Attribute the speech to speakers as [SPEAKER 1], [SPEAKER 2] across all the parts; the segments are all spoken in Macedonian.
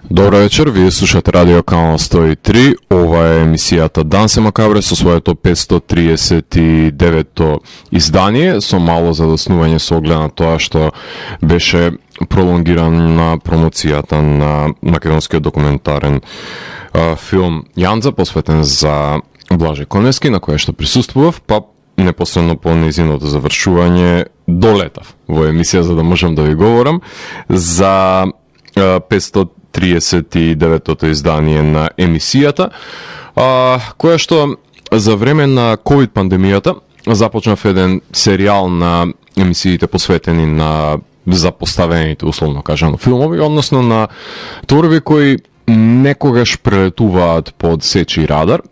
[SPEAKER 1] Добро вечер, вие слушате Радио Канал 103. Ова е емисијата Дансе Макабре со своето 539-то издание, со мало задоснување со оглед на тоа што беше пролонгирана промоцијата на македонскиот документарен филм Јанза, посветен за Блаже Коневски, на која што присуствував, па непосредно по нејзиното завршување долетав во емисија за да можам да ви говорам за 539-то издание на емисијата, која што за време на COVID пандемијата започнав еден серијал на емисиите посветени на запоставените, условно кажано, филмови, односно на творби кои некогаш прелетуваат под сечи радар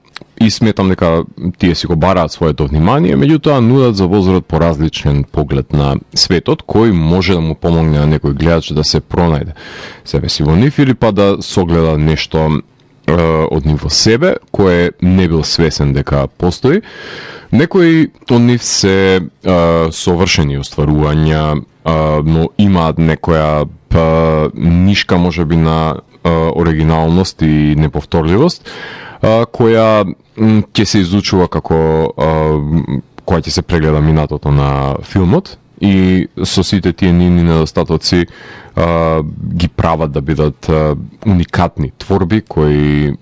[SPEAKER 1] и сметам дека тие си го бараат своето внимание, меѓутоа нудат за возрод по различен поглед на светот, кој може да му помогне на некој гледач да се пронајде себе си во нив или па да согледа нешто од нив во себе, кое не бил свесен дека постои. Некои од нив се совршени остварувања, но имаат некоја нишка можеби на оригиналност и неповторливост, која ќе се изучува како која ќе се прегледа минатото на филмот и со сите тие нивни недостатоци ги прават да бидат уникатни творби кои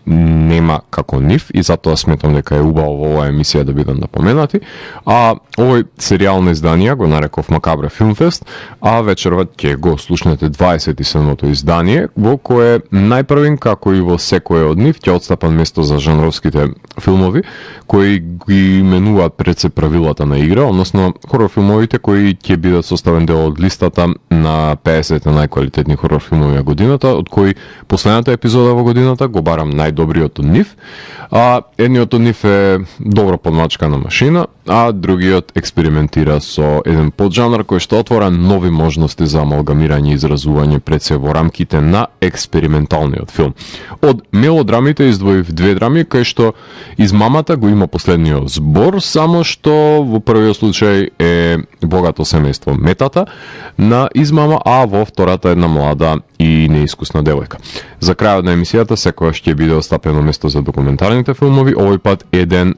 [SPEAKER 1] нема како нив и затоа сметам дека е убаво во оваа емисија да бидат напоменати. А овој серијал на изданија го нареков Макабре Филмфест, а вечерва ќе го слушнете 27-то издание, во кое најпрвин, како и во секој од нив, ќе отстапан место за жанровските филмови, кои ги именуваат пред се правилата на игра, односно хорор филмовите кои ќе бидат составен дел од листата на 50 најквалитетни хорор филмови на годината, од кои последната епизода во годината го барам добриот од нив, а едниот од нив е добро подмачкана машина, а другиот експериментира со еден поджанр кој што отвора нови можности за амалгамирање и изразување пред се во рамките на експерименталниот филм. Од мелодрамите издвоив две драми, кај што Измамата го има последниот збор, само што во првиот случај е богато семејство Метата на Измама, а во втората една млада и неискусна девојка. За крајот на емисијата секогаш ќе биде остапено место за документарните филмови, овој пат еден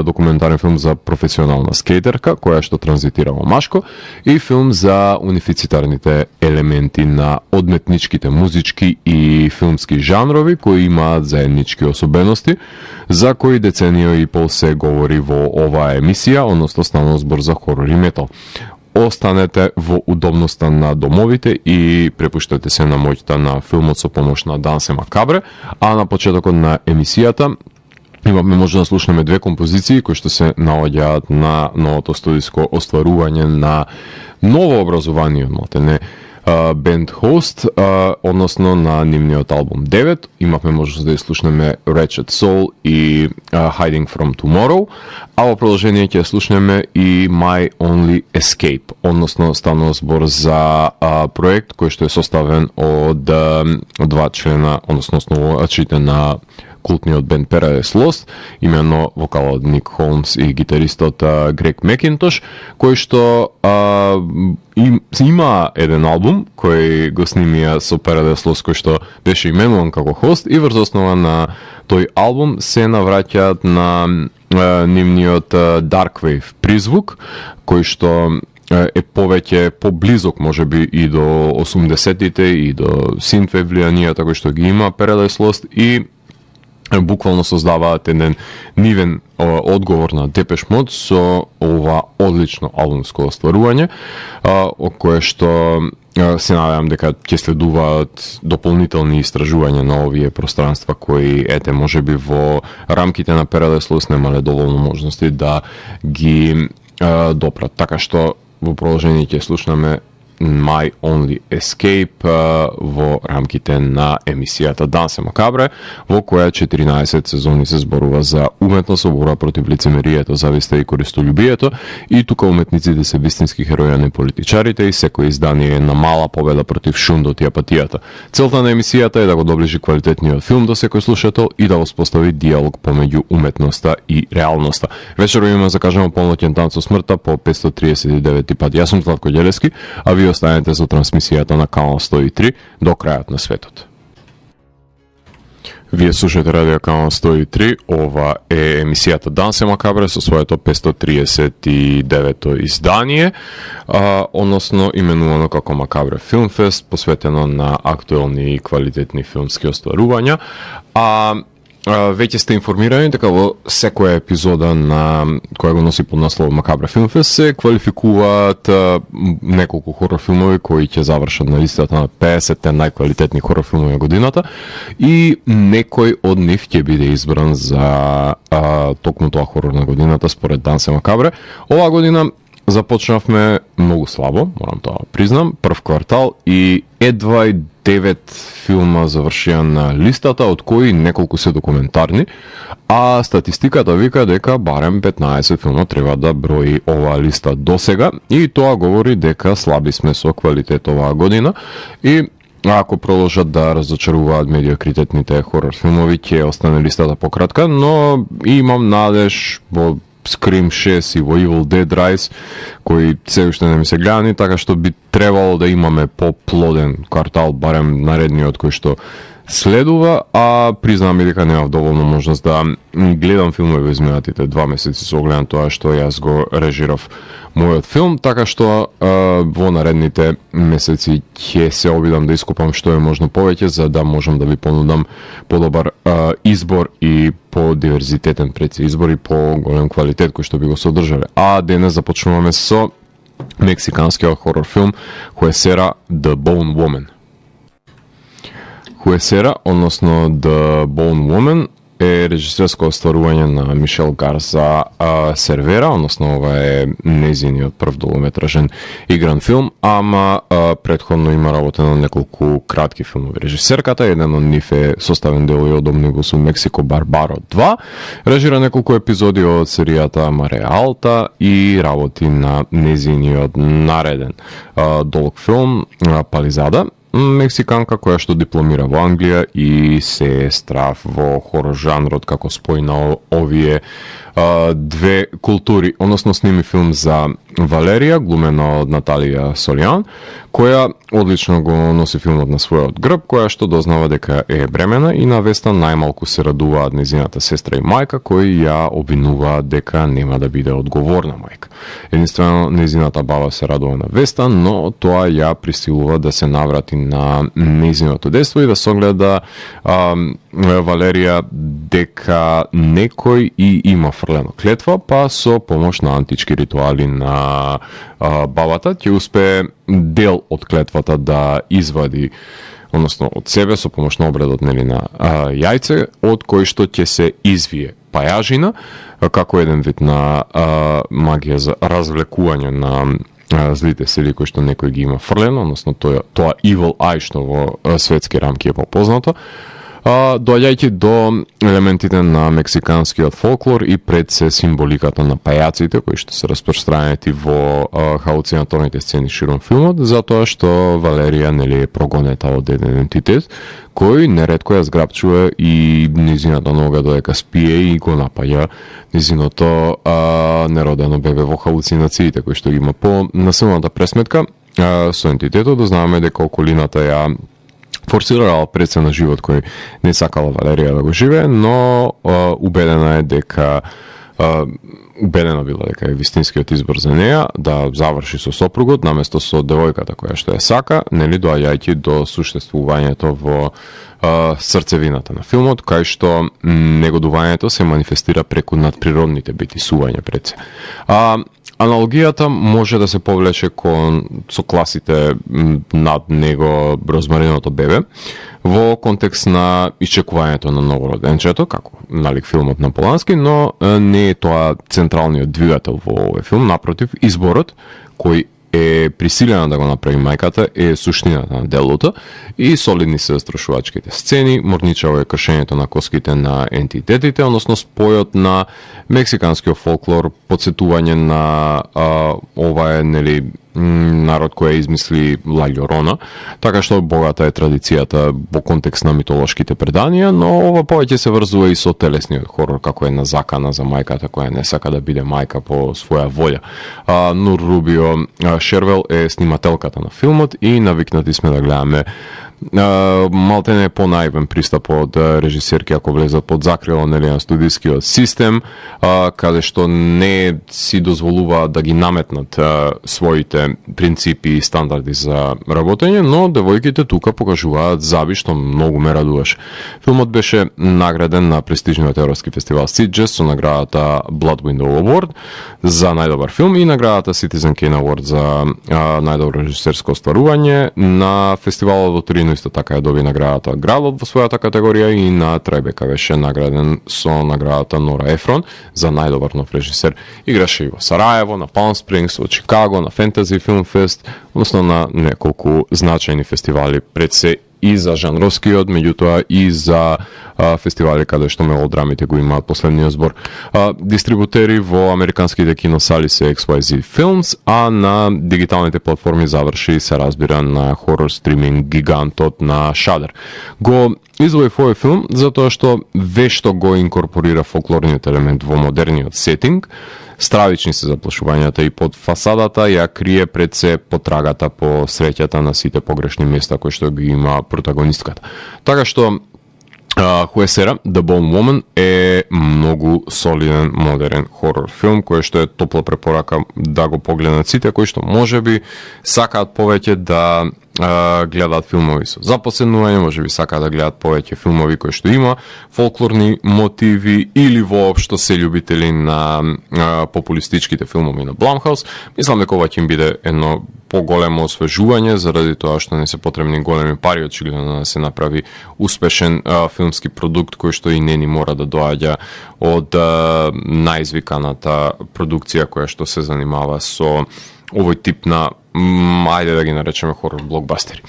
[SPEAKER 1] документарен филм за професионална скејтерка која што транзитира во машко и филм за унифицитарните елементи на одметничките музички и филмски жанрови кои имаат заеднички особености за кои деценија и пол се говори во оваа емисија, односно станува збор за хорор и метал. Останете во удобноста на домовите и препуштате се на моќта на филмот со помош на Дансе Макабре, а на почетокот на емисијата имаме може да слушнеме две композиции кои што се наоѓаат на новото студиско остварување на ново образование, малтене Band Host, односно на нивниот албум 9. Имавме можност да слушнеме Wretched Soul и Hiding From Tomorrow, а во продолжение ќе слушнеме и My Only Escape, односно станува збор за проект кој што е составен од два члена, односно основачите на култниот бенд Paradise Lost, имено вокалот Ник Холмс и гитаристот Грег Мекинтош, кој што има еден албум кој го снимија со Paradise Lost, кој што беше именуван како хост и врз основа на тој албум се навраќаат на нивниот Dark Wave призвук, кој што е повеќе поблизок можеби и до 80-тите и до синтвейв влијанијата кој што ги има Paradise Lost и буквално создаваат еден нивен одговор на Депеш Мод со ова одлично албумско остварување, кое што се надевам дека ќе следуваат дополнителни истражувања на овие пространства кои можеби во рамките на Paradise Lost немале доволно можности да ги допрат. Така што во продолжение ќе слушнеме My Only Escape во рамките на емисијата Дансе Макабре, во која 14 сезони се зборува за уметност, борба против лицемерието, зависта и користолюбието, и тука уметниците се вистински херои, а не политичарите, и секој издание е на мала победа против шундот и апатијата. Целта на емисијата е да го доближи квалитетниот филм до секој слушател и да воспостави диалог помеѓу уметноста и реалноста. Вечерва имаме закажано полноќен танц со смртта по 539 пат. Јас сум Златко Ѓелески, а вие останете со трансмисијата на Канал 103 до крајот на светот. Вие слушате Радио Канал 103, ова е емисијата Дансе Макабре со своето 539-то издание, односно именувано како Макабре Филмфест, посветено на актуелни и квалитетни филмски остварувања. Веќе сте информирани дека во секоја епизода на која го носи под наслов Макабре Филмфест се квалификуваат неколку хорор филмови кои ќе завршат на листата на 50-те најквалитетни хорор филмови на годината и некој од нив ќе биде избран за токму тоа хорор на годината според Дансе Макабре. Оваа година започнавме многу слабо, морам тоа признам, прв квартал и едва и 9 филма завршија на листата, од кои неколку се документарни, а статистиката вика дека барем 15 филма треба да брои оваа листа досега и тоа говори дека слаби сме со квалитет оваа година и ако продолжат да разочаруваат медиокритетните хорор филмови, ќе остане листата пократка, но имам надеж во Scream 6 и во Evil Dead Rise, кои се уште не ми се гледани, така што би требало да имаме поплоден квартал, барем наредниот кој што следува, а признавам и дека немав доволно можност да гледам филмови во изминатите 2 месеци со оглед на тоа што јас го режирав мојот филм, така што во наредните месеци ќе се обидам да искупам што е можно повеќе за да можам да ви понудам подобар избор и по-диверзитетен избор и по-голем квалитет кој што би го содржале. А денес започнуваме со мексиканскиот хорор филм Хуесера The Bone Woman. Хуесера, односно The Bone Woman, е режисерско остварување на Мишел Гарза Сервера, односно ова е незиниот прв долгометражен игран филм, ама претходно има работено неколку кратки филмови. Режисерката, еден од нив е составен дел и од омнибусу Мексико Барбаро 2, режира неколку епизоди од серијата Маре Алта и работи на незиниот нареден долг филм Пализада, мексиканка која што дипломира во Англија и се страв во хорор жанрот како спој на овие две култури, односно сними филм за Валерија, глумена од Наталија Солијан, која одлично го носи филмот на својот грб, која што дознава дека е бремена и на Веста најмалку се радуваат незината сестра и мајка, кои ја обвинуваат дека нема да биде одговорна мајка. Единствено, незината баба се радува на Веста, но тоа ја присилува да се наврати на незиното детство и да согледа Валерија дека некој и има фрлено клетва, па со помош на антички ритуали на бабата ќе успее дел од клетвата да извади, односно од себе со помош на обредот на јајце, од кој што ќе се извие пајажина, како еден вид на магија за развлекување на злите сили кои што некој ги има фрлено, односно тоа evil eye што во светски рамки е попознато, доаѓајќи до елементите на мексиканскиот фолклор и пред се символиката на пајаците кои што се распространети во халуцинаторните сцени широм филмот, затоа што Валерија нели е прогонета од еден ентитет кој неретко ја зграпчува и низината нога додека спие и го напаѓа низиното неродено бебе во халуцинациите кои што ги има. По насилната пресметка со ентитетот дознаваме дека околината ја форсирала пред се на живот кој не сакала Валерија да го живее, но убедена е дека убедена била дека е вистинскиот избор за неја да заврши со сопругот наместо со девојката која што ја сака, нели доаѓајќи до суштествувањето во срцевината на филмот, кај што негодувањето се манифестира преку надприродните битисувања пред се. Аналогијата може да се повлече со класите над него Розмариното бебе во контекст на исчекувањето на новороденчето, како налик филмот на Полански, но не е тоа централниот двигател во овој филм, напротив, изборот кој е присилена да го направи мајката е суштината на делото и солидни се застрашувачките сцени, морничаво е кршењето на коските на ентитетите, односно спојот на мексиканскиот фолклор, подсетување на ова е нели народ кој измисли Ла Љорона, така што богата е традицијата во контекст на митолошките преданија, но ова повеќе се врзува и со телесниот хорор, како една закана за мајката која не сака да биде мајка по своја волја. Нур Рубио Шервел е снимателката на филмот и навикнати сме да гледаме малтене е понаивен пристап од режисерки ако влезат под закрила на студискиот систем, каде што не си дозволува да ги наметнат своите принципи и стандарди за работење, но девојките тука покажуваат заби што многу ме радуваше. Филмот беше награден на престижниот европски фестивал Sitges со наградата Blood Window Award за најдобар филм и наградата Citizen Kane Award за најдобро режисерско остварување. На фестивалот во Торино исто така ја доби наградата Гралот во својата категорија и на Требека беше награден со наградата Нора Ефрон за најдобар нов режисер. Играше и во Сараево, на Palm Springs, во Чикаго, на Fantasy Film Fest, односно на неколку значајни фестивали пред се и за жанровскиот, меѓутоа и за фестивали каде што мелодрамите го имаат последниот збор. Дистрибутери во американските киносали се XYZ Films, а на дигиталните платформи заврши, се разбира, на хорор стриминг гигантот на Shudder. Го извоев овој филм затоа што вешто го инкорпорира фолклорниот елемент во модерниот сетинг. Стравични се заплашувањата и под фасадата ја крие пред се потрагата по среќата на сите погрешни места кои што ги има протагонистката. Така што Хуесера, The Bone Woman е многу солиден модерен хорор филм кој што е топла препорака да го погледнат сите кои што можеби сакаат повеќе да гледаат филмови со запоследување, можеби сакаат да гледаат повеќе филмови кои што има фолклорни мотиви или воопшто се љубители на популистичките филмови на Blumhouse. Мислам дека ова ќе им биде едно поголемо освежување заради тоа што не се потребни големи пари очигледно да се направи успешен филмски продукт кој што и не ни мора да доаѓа од најизвиканата продукција која што се занимава со овој тип на ајде да ги наречеме хорор блокбастери.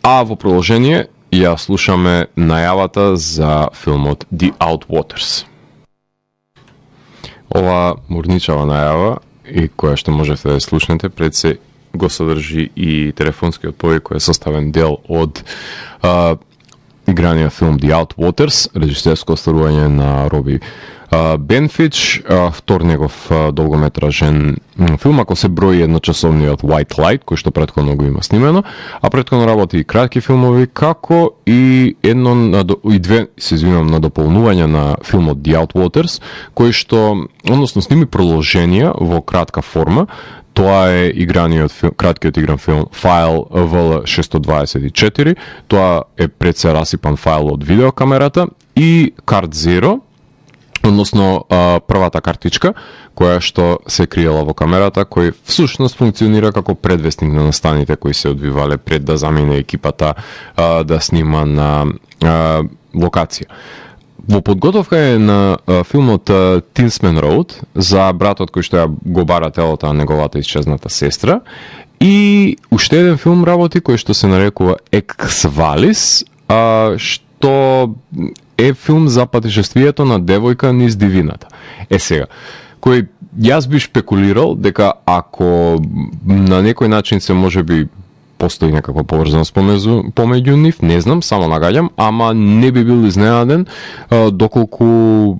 [SPEAKER 1] А во продолжение ја слушаме најавата за филмот The Outwaters. Ова мурничава најава и која што можете да слушнете пред се го содржи и телефонскиот повик кој е составен дел од играниот филм The Outwaters, режисерско остварување на Роби Бенфич, втор негов долгометражен филм, ако се брои едночасовниот White Light, кој што претходно го има снимено, а претходно работи и кратки филмови, како и две на дополнување на филмот The Outwaters, кој што, односно, сними продолженија во кратка форма. Тоа е краткиот игран филм Файл VL624, тоа е пред се расипан файл од видеокамерата и Card Zero, односно првата картичка која што се криела во камерата, кој всушност функционира како предвестник на настаните кои се одвивале пред да замине екипата да снима на локација. Во подготовка е на филмот Tinsman Road за братот кој што ја го бара телото на неговата исчезната сестра и уште еден филм работи кој што се нарекува Ex Valis, што е филм за патешествието на девојка низ дивината. Сега, кој јас би шпекулирал дека ако на некој начин се можеби постои некаква поврзаност помеѓу нив, не знам, само нагаѓам, ама не би бил изненаден доколку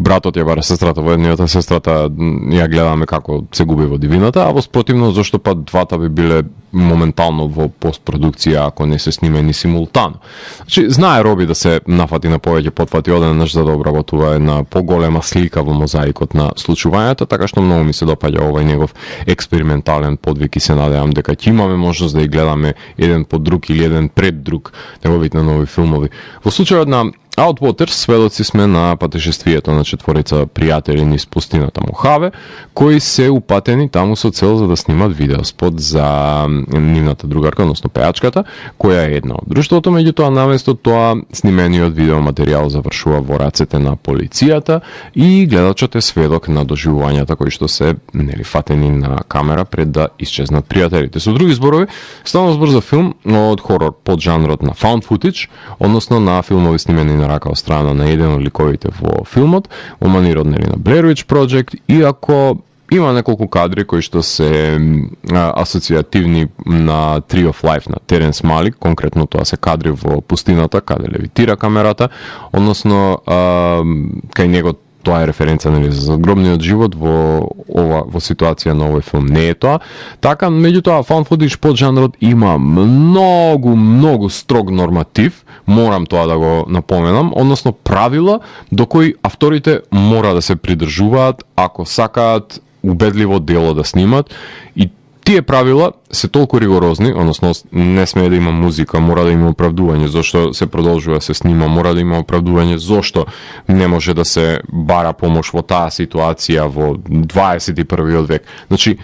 [SPEAKER 1] братот ја бара сестрата во едниот, а сестрата ја гледаме како се губи во дивината, а во спротивно зашто па двата би биле моментално во постпродукција ако не се снимени симултано. Значи, знае Роби да се нафати на повеќе потфати одеднаш за да обработува една поголема слика во мозаикот на случувањата, така што многу ми се допаѓа овој негов експериментален подвиг и се надевам дека ќе имаме можност да ги гледаме еден по друг или еден пред друг неговите нови филмови. Во случајот на Outwaters сведоци сме на патешествието на четворица пријатели низ пустината Мохаве, кои се упатени таму со цел за да снимат видеоспот за нивната другарка, односно пејачката, која е една од друштвото, меѓутоа наместо тоа снимениот видеоматеријал завршува во рацете на полицијата и гледачот е сведок на доживувањата кои што се фатени на камера пред да исчезнат пријателите. Со други зборови, станува збор за филм од хорор под жанрот на found footage, односно на филмови снимени на рака од страна на еден од ликовите во филмот, во манирот на Blair Witch Project, иако има неколку кадри кои што се асоцијативни на Tree of Life на Теренс Малик, конкретно тоа се кадри во пустината каде левитира камерата, односно кај него тоа е референца нели за загробниот живот во ситуација на овој филм. Не е тоа. Така, меѓутоа found footage поджанрот има многу строг норматив, морам тоа да го напоменам, односно правила до кои авторите мора да се придржуваат ако сакаат убедливо дело да снимат, и тие правила се толку ригорозни, односно не смее да има музика, мора да има оправдување зошто се продолжува да се снима, мора да има оправдување зошто не може да се бара помош во таа ситуација во 21. век. Значи,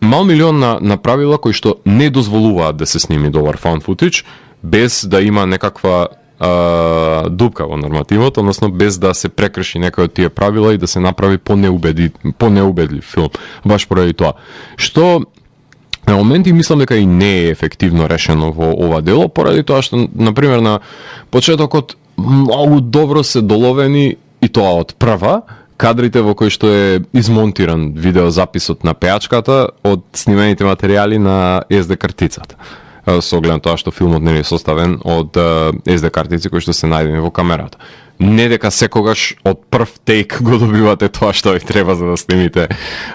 [SPEAKER 1] мал милион на правила кои што не дозволуваат да се сними добар found footage, без да има некаква дупка во нормативот, односно без да се прекрши некој од тие правила и да се направи понеубедлив филм. Баш поради тоа. Што на моменти мислам дека и не е ефективно решено во ова дело, поради тоа што, например, на почетокот многу добро се доловени, и тоа од прва, кадрите во кои што е измонтиран видеозаписот на пејачката од снимените материјали на SD картицата. Со оглед на тоа што филмот не е составен од SD картици кои што се најдени во камерата. Не дека секогаш од прв тейк го добивате тоа што ви треба за да снимите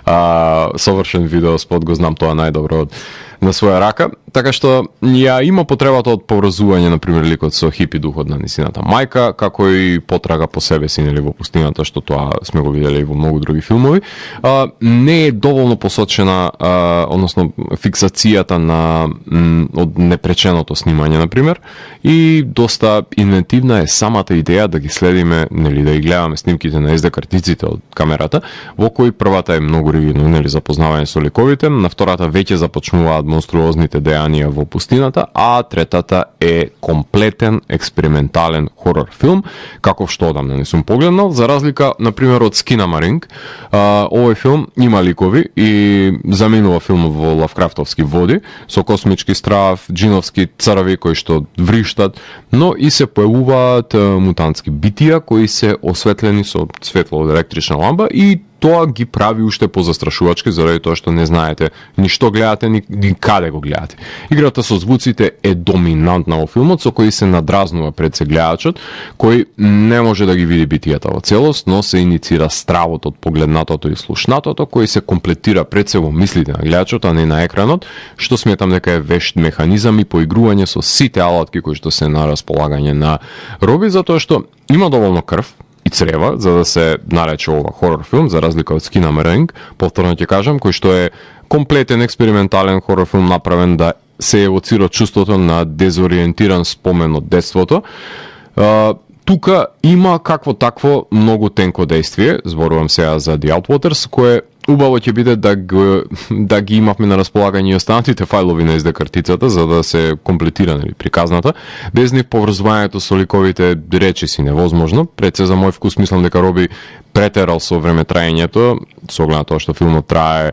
[SPEAKER 1] совршен видеоспот, го знам тоа најдобро на своја рака, така што ја има потребата од поврзување, например, ликот со хипи духот на нисината мајка, како и потрага по себе си, нели, во пустината, што тоа сме го виделе и во многу други филмови. Не е доволно посочена, односно фиксацијата на од непреченото снимање, например, и доста инвентивна е самата идеја да ги следиме, нели, да ги гледаме снимките на SD картиците од камерата, во кои првата е многу ригидно, нели, запознавање со ликовите, на втората веќе започнуваат монструозните дејанија во пустината, а третата е комплетен експериментален хорор филм, каков што одамна не сум погледнал, за разлика, например, од Skinamarink. Овој филм има ликови и заминува филмот во лавкрафтовски води, со космички страв, джиновски црви кои што вриштат, но и се појавуваат мутантски битија кои се осветлени со светло од електрична лампа, и тоа ги прави уште позастрашувачки заради тоа што не знаете ни што гледате, ни каде го гледате. Играта со звуците е доминантна во филмот, со кој се надразнува пред се гледачот, кој не може да ги види битијата во целост, но се иницира стравот од погледнатото и слушнатото, кој се комплетира пред се во мислите на гледачот, а не на екранот, што сметам дека е вешт механизам и поигрување со сите алатки кои што се на располагање на Роби, затоа што има доволно крв и црева за да се нарече ова хорор филм, за разлика од Skinamarink, повторно ќе кажам, кој што е комплетен експериментален хорор филм направен да се евоцира чувството на дезориентиран спомен од детството. Тука има какво такво многу тенко действие, зборувам сега за The Outwaters, кое убаво ќе биде да ги имавме на располагање и останатите фајлови на SD картицата за да се комплетира, нели, приказната. Без нив поврзувањето со ликовите речиси невозможно. Пред се за мој вкус мислам дека Роби претерал со време траењето, со оглед на тоа што филмот трае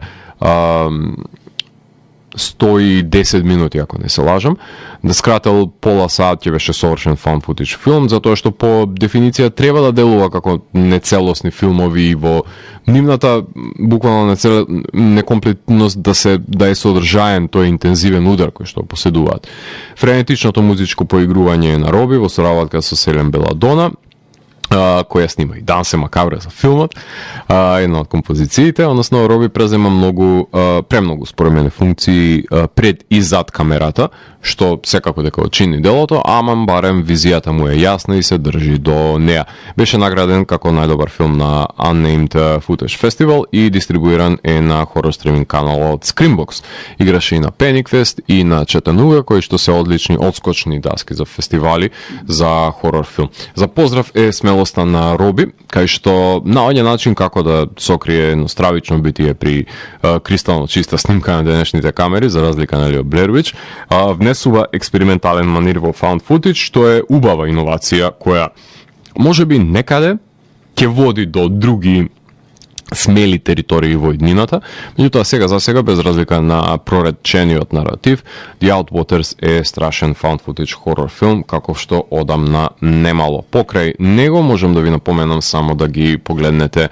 [SPEAKER 1] 110 минути, ако не се лажам, да скрател пола саат ќе беше совршен found footage филм, затоа што по дефиниција треба да делува како нецелосни филмови и во нивната буквално некомплетност да е содржаен тој интензивен удар кој што поседуваат. Френетичното музичко поигрување на Роби во соработка со Селен Беладона, која снима и Дансе Макабре за филмот, една од композициите, односно Роби презема премногу според мене функции пред и зад камерата, што секако дека очини делото, ама барем визијата му е јасна и се држи до неа. Беше награден како најдобар филм на Unnamed Footage Festival и дистрибуиран е на хорор стриминг каналот Screambox. Играше и на Panic и на Chattanooga, кои што се одлични одскочни даски за фестивали за хорор филм. За поздрав е смелоста на Роби, кај што наоѓа начин како да сокрие едно стравично битие при кристално чиста снимка на денешните камери, за разлика на Blair Witch, внесува експериментален манир во found footage, што е убава иновација која можеби некаде ќе води до други смели територии во иднината. Меѓутоа сега за сега, без разлика на проречениот наратив, The Outwaters е страшен found footage хорор филм, каков што одамна немало. Покрај него можам да ви напоменам само да ги погледнете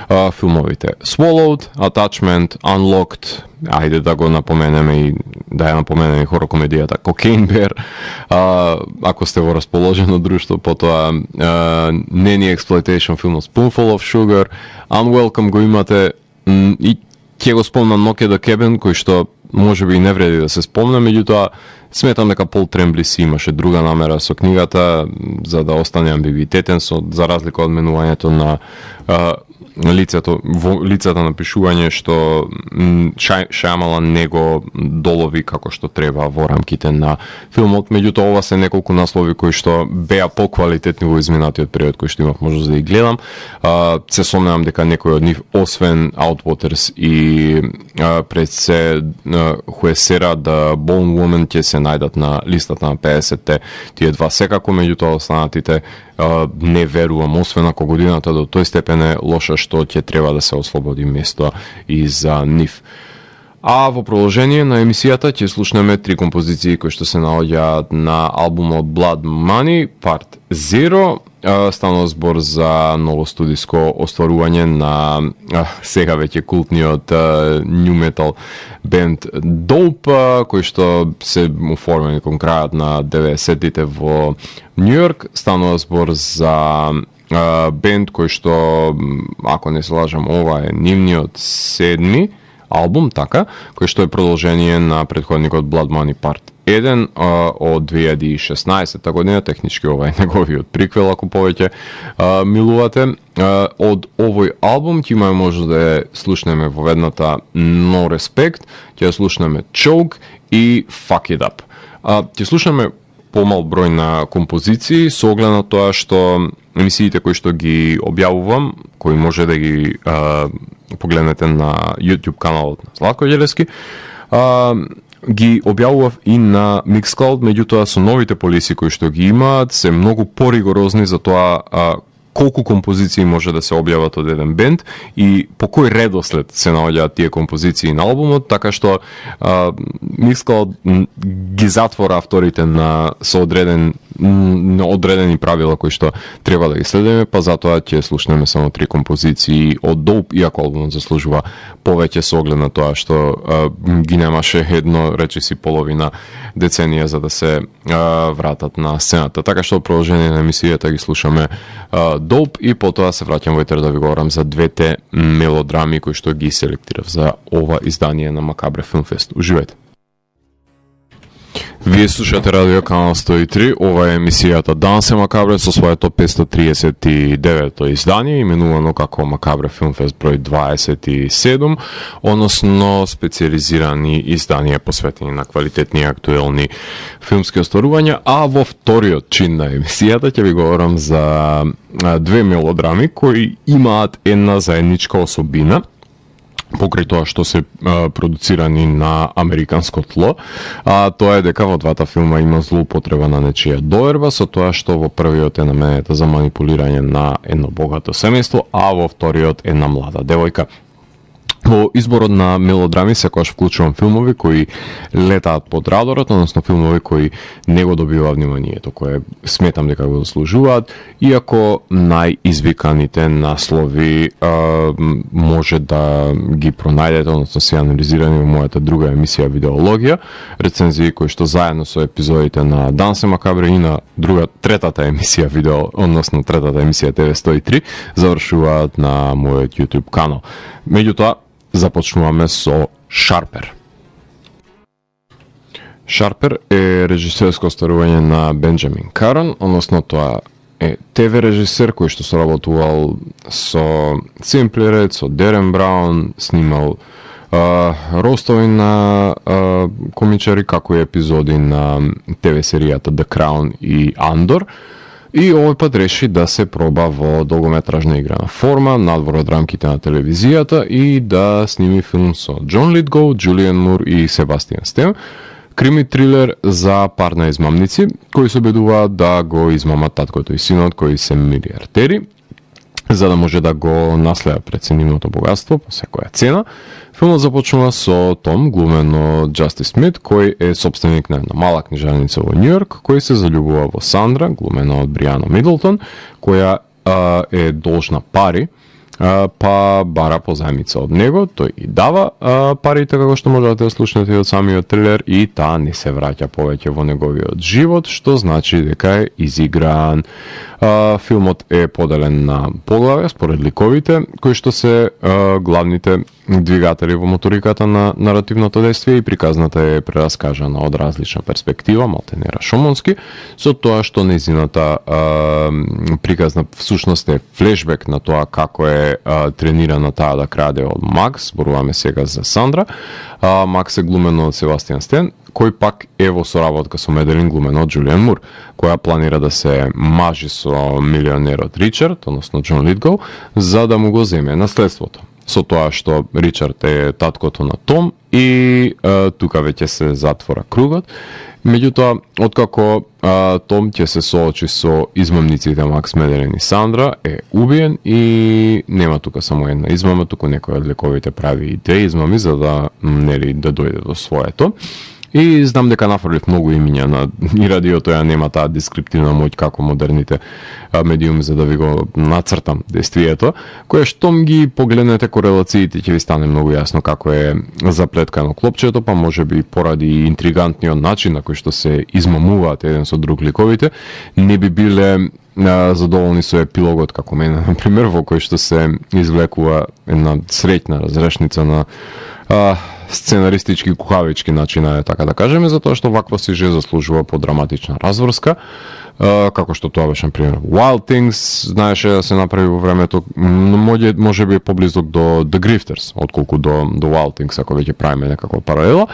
[SPEAKER 1] филмовите Swallowed, Attachment, Unlocked, ајде да го напоменеме и да ја напоменеме и хорор комедијата Cocaine Bear, ако сте во расположено друштво, потоа Nanny Exploitation филмот Spoonful of Sugar, Unwelcome го имате и ќе го спомнам Knock at the Cabin, кој што може би и не вреди да се спомна, меѓутоа сметам дека Пол Трембли си имаше друга намера со книгата за да остане амбигуитетен, за разлика од менувањето на лицата на пишување што Шајамалан него долови како што треба во рамките на филмот. Меѓутоа ова се неколку наслови кои што беа поквалитетни во изминатиот период кој што имав можност да ги гледам. Се сомневам дека некој од нив, освен Outwaters и пред се Хуесера да Bone Woman ќе се најдат на листата на 50-те, тие два секако, меѓутоа останатите не верувам, освен ако годината до тој степен е лоша што ќе треба да се ослободи место и за нив. А во продолжение на емисијата ќе слушнеме 3 композиции кои што се наоѓаат на албумот Blood Money, Part 0. Станува збор за ново студиско остварување на сега веќе култниот new metal бенд Dope, кој што се оформени кон крајот на 90-тите во Њујорк. Станува збор за бенд кој што, ако не се лажам, ова е нивниот 7-ми албум, така, кој што е продолжение на претходникот Blood Money Part 1 од 2016 година, технички ова е неговиот приквел, ако повеќе милувате. Од овој албум ќе имаме може да ја слушнеме во ведната No Respect, ќе ја слушнеме Choke и Fuck It Up. Ќе слушнеме помал број на композиции со оглед на тоа што емисиите кои што ги објавувам, кои може да ги погледнете на YouTube каналот на Златко Ѓелевски, ги објавував и на Mixcloud, меѓутоа со новите полиси кои што ги имаат се многу поригорозни за тоа колку композиции може да се објават од еден бенд и по кој редослед се наоѓаат тие композиции на албумот, така што Mixcloud ги затвора авторите со одредени правила кои што треба да ги следиме, па затоа ќе слушнеме само 3 композиции од Dope, иако албумот заслужува повеќе со оглед на тоа што ги немаше едно, речиси половина деценија за да се вратат на сцената. Така што во продолжение на емисијата ги слушаме Dope и потоа се враќам во етер да ви говорам за двете мелодрами кои што ги селектирав за ова издание на Макабре Филмфест. Уживајте! Вие слушате Радио Канал 103, ова е емисијата Дансе Макабре со своето 539-то издание, именувано како Макабре Филмфест број 27, односно специализирани изданија посветени на квалитетни и актуелни филмски остварувања, а во вториот чин на емисијата ќе ви говорам за две мелодрами кои имаат една заедничка особина, покрај тоа што се продуцирани на американско тло, тоа е дека во двата филма има злоупотреба на нечија доверба, со тоа што во првиот е наменета за манипулирање на едно богато семејство, а во вториот една млада девојка. Во изборот на мелодрами секогаш вклучувам филмови кои летаат под радарот, односно филмови кои не го добиваат вниманието кое сметам дека го заслужуваат, иако најизвиканите наслови може да ги пронајдете, односно се анализирани во мојата друга емисија Видеологија, рецензии кои што заедно со епизодите на Дансе Макабре и на третата емисија Видео, односно третата емисија ТВ 103 завршуваат на мојот YouTube канал. Меѓутоа, започнуваме со Шарпер. Шарпер е режисерско остварување на Бенџамин Карон, односно тоа е ТВ режисер кој што соработувал со Simply Red, со Дерен Браун, снимал ростови на комичари, како и епизоди на ТВ серијата The Crown и Андор. И овој пат реши да се проба во долгометражна играна форма, надвор од рамките на телевизијата и да сними филм со Џон Литгоу, Џулијан Мур и Себастијан Стен. Крими трилер за пар на измамници, кои се обидуваат да го измамат таткото и синот, кои се милиардери. за да може да го наследа преценивното богатство по секоја цена. Филмот започнува со Том, глумен од Джастис Смит, кој е собственик на една мала книжарница во Њујорк, кој се заљубува во Сандра, глумена од Бријана Мидлтон, која е должна пари, па бара позајмица од него, тој и дава парите, како што можете да слушнете од самиот трилер, и таа не се враќа повеќе во неговиот живот, што значи дека е изигран. Филмот е поделен на поглавја според ликовите, кои што се главните двигатели во моториката на наративното действие, и приказната е прераскажана од различна перспектива, малтене рашомонски, со тоа што незината приказна всушност е флешбек на тоа како е тренирана таа да краде од Макс, зборуваме сега за Сандра. Макс е глумен од Себастијан Стен, кој пак е во соработка со Меделин, глумен од Джулиан Мур, која планира да се мажи со милионерот Ричард, односно Џон Литгоу, за да му го земе наследството. Со тоа што Ричард е таткото на Том и тука веќе се затвора кругот. Меѓутоа, откако Том ќе се соочи со измамниците Макс, Меделин и Сандра, е убиен и нема тука само една измама, туку некој од лековите прави и две измами за да да дојде до своето. И знам дека нафрлив многу имиња на и радиото, ја нема таа дескриптивна моќ како модерните медиуми за да ви го нацртам действието, кое штом ги погледнете корелациите ќе ви стане многу јасно како е заплеткано клопчето, па може би поради интригантниот начин на кој што се измамуваат еден со друг ликовите, не би биле задоволни со епилогот како мене, например, во кој што се извлекува една среќна разрешница на сценаристички кухавички начин, така да кажеме, затоа што ваква сюжет заслужува по драматична разврска, како што тоа беше, например, Wild Things, знаеше да се направи во времето, може би поблизок до The Grifters, отколку до Wild Things, ако веќе правиме некаква паралела.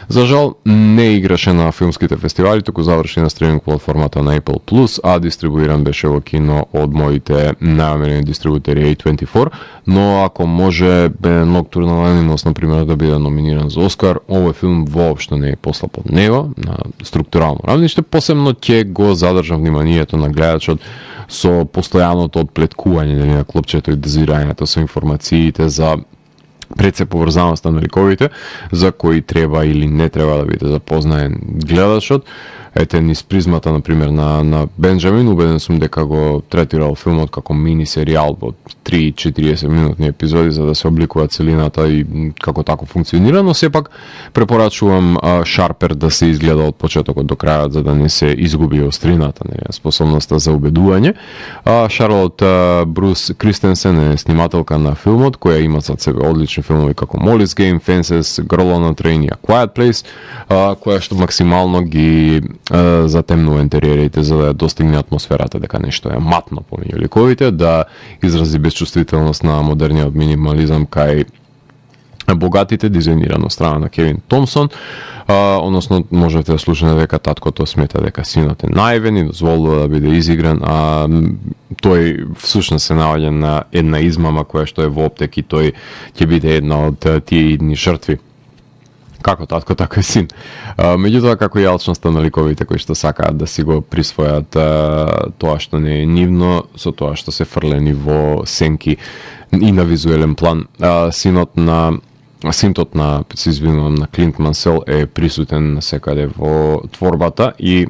[SPEAKER 1] За жал, не играше на филмските фестивали, туку заврши на стриминг платформата на Apple+, а дистрибуиран беше во кино од моите најомилени дистрибутери A24, но ако може Nocturnal Animals, например, да биде номиниран за Оскар, овој филм воопшто не е послаб од него, на структурално равниште, посебно ќе го задржам вниманието на гледачот со постојаното одплеткување на клопчето и дозирањето со информациите за пред се поврзаноста на ликовите, за кои треба или не треба да биде запознаен гледачот. Ете, низ призмата, например, на Бенджамин, убеден сум дека го третирал филмот како мини серијал во 3-40 минутни епизоди за да се обликува целината и како тако функционира, но сепак препорачувам Шарпер да се изгледа од почетокот до крајот за да не се изгуби острината, способноста за убедување. Шарлот Брус Кристенсен е снимателка на филмот, која има зад себе одлични филмови како Molly's Game, Fences, Girl on a Train и A Quiet Place, која што максимално ги затемнува интериерите за да достигне атмосферата дека нешто е матно помеѓу ликовите, да изрази безчувствителност на модерниот минимализам кај богатите, дизајнирано страна на Кевин Томсон, односно можете да слушате дека таткото смета дека синот е наивен и дозволува да биде изигран, а тој всушност се наоѓа на една измама која што е во оптек и тој ќе биде една од тие идни жртви. Како татко, така и син. Меѓутоа, како и алчноста на ликовите кои што сакаат да си го присвојат тоа што не е нивно, со тоа што се фрлени во сенки и на визуелен план. Синтот на Клинт Мансел е присутен секаде во творбата и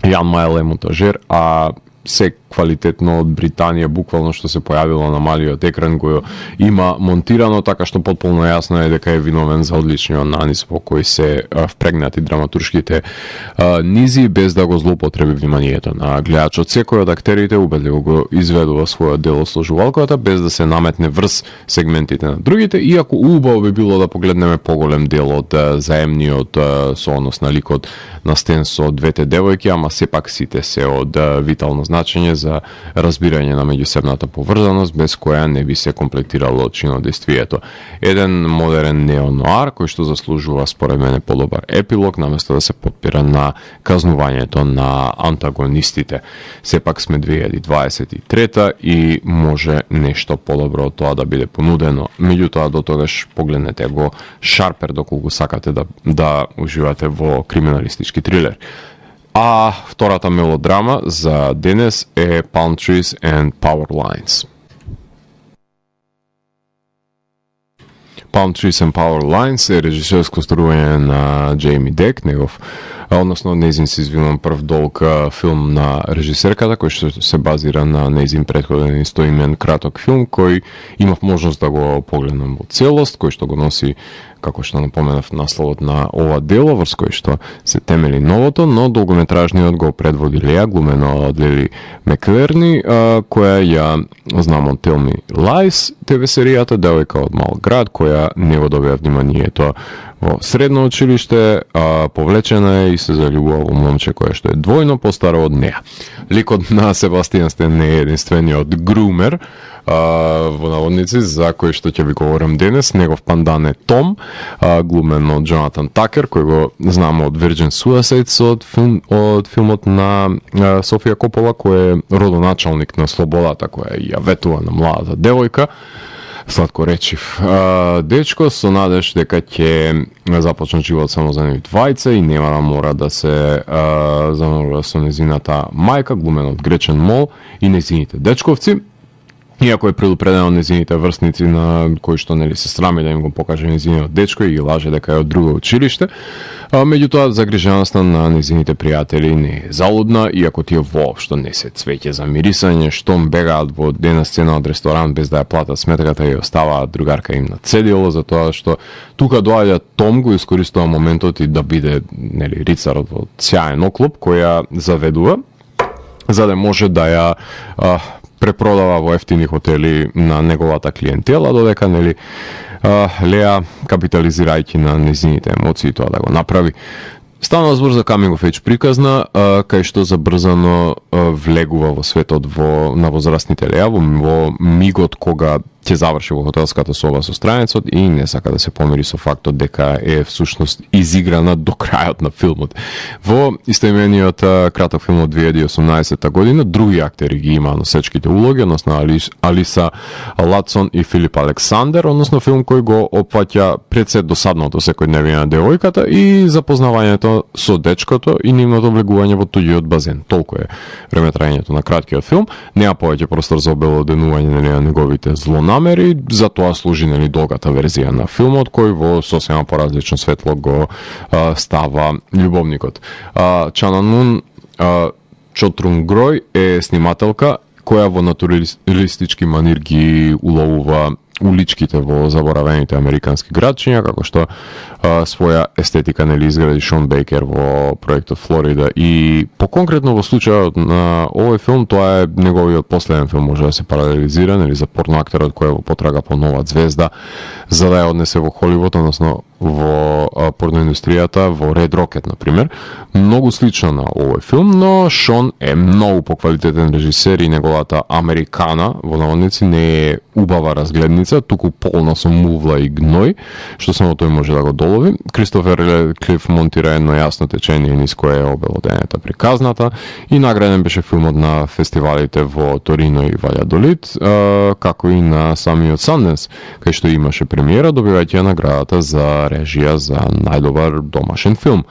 [SPEAKER 1] Јан Маел е монтажер, а се квалитетно од Британија, буквално што се појавило на малиот екран, го има монтирано така што потполно јасно е дека е виновен за одличниот нанис во кој се впрегнати драматуршките низи без да го злоупотреби вниманието на гледачот. Секој од актерите убедливо го изведува својот дел од сложувалката без да се наметне врз сегментите на другите, иако убаво би било да погледнеме поголем дел од заемниот сооднос на ликот на Стен со двете девојки, ама сепак сите се од витално значење за разбирање на меѓусебната поврзаност, без која не би се комплетирало чинодействието. Еден модерен неонуар кој што заслужува според мене подобар епилог, наместо да се подпира на казнувањето на антагонистите. Сепак сме 2023 и може нешто подобро од тоа да биде понудено. Меѓутоа, до тогаш погледнете го Шарпер доколку сакате да уживате во криминалистички трилер. А втората мелодрама за денес е Palm Trees and Power Lines. Palm Trees and Power Lines е режисерско стрување на Джейми Дек, негов, односно нејзин се извинувам прв долг филм на режисерката, кој што се базира на нејзин претходен истоимен краток филм, кој имав можност да го погледнам во целост, кој што го носи, како што напоменав, насловот на ова дело, врз кој што се темели новото, но долгометражниот го предводи Леа, глумено од Лили Мекверни, која ја знам од Tell Me Lies ТВ серијата, девојка од мал град, која не го добива вниманието во средно училиште, повлечена е и се заљубува во момче кое што е двојно постаро од неа. Ликот на Себастијан Стен не е единствениот грумер, во наводници, за кој што ќе ви говорам денес. Негов пандан е Том, глумен од Джонатан Такер, кој го знамо од Virgin Suicides, од филмот на Софија Копола, кој е родоначалник на слободата, која ја ветува на младата девојка. Сладко речив дечко со надеж дека ќе започне живот само за нив двајца и нема да мора да се заморува со незината мајка, глумен од Гречен Мол, и незините дечковци. Иако е предупредено незините врсници на кои што нели се срами да им го покаже незиниот дечко и ги лаже дека е од друго училиште, меѓутоа загриженоста на незините пријатели не е залудна, иако тие воопшто не се цвеќе за мирисање, штом бегаат во една сцена од ресторан без да ја платат сметката и оставаат другарка им на цедило, затоа што тука доаѓа Том, го искористува моментот и да биде нели рицарот во сјаен оклоп која заведува, за да може да ја препродава во ефтини хотели на неговата клиентела, додека нели Леа, капитализирајќи на незините емоции, тоа да го направи. Станува збор за coming of age приказна, кај што забрзано влегува во светот на возрастните Леа, во мигот кога ќе заврши во хотелската соба со странецот и не сака да се помири со фактот дека е всушност изиграна до крајот на филмот. Во истоимениот краток филм од 2018 година други актери ги имаа носечките улоги, односно Алиса Латсон и Филип Александер, односно филм кој го опфаќа пред се досадното секојдневие на девојката и запознавањето со дечкото и нивното влегување во туѓиот базен. Толку е време траењето на краткиот филм, нема повеќе простор за обелоденување на неговите злонамери, затоа служи нели долгата верзија на филмот кој во сосема поразлично светло го става љубовникот. Чананун Чотрунгрој е снимателка која во натуралистички манир ги уловува уличките во заборавените американски градчиња, како што своја естетика нели изгради Шон Бейкер во проектот Флорида. И поконкретно во случајот на овој филм, тоа е неговиот последен филм, може да се паралелизира, нели за порноактерот кој во потрага по нова звезда за да ја однесе во Холивуд, односно во порноиндустријата, во Red Rocket, например. Многу слично на овој филм, но Шон е многу поквалитетен режисер и неговата Американа, во наводници, не е убава разгледница, туку полна со мувла и гној, што само тој може да го долови. Кристофер Клиф монтира едно јасно течение низ кое е обелоденета приказната и награден беше филмот на фестивалите во Торино и Ваљадолид, како и на самиот Санденс, кај што имаше премиера, добивајќи наградата за режија за најдобар домашен филм,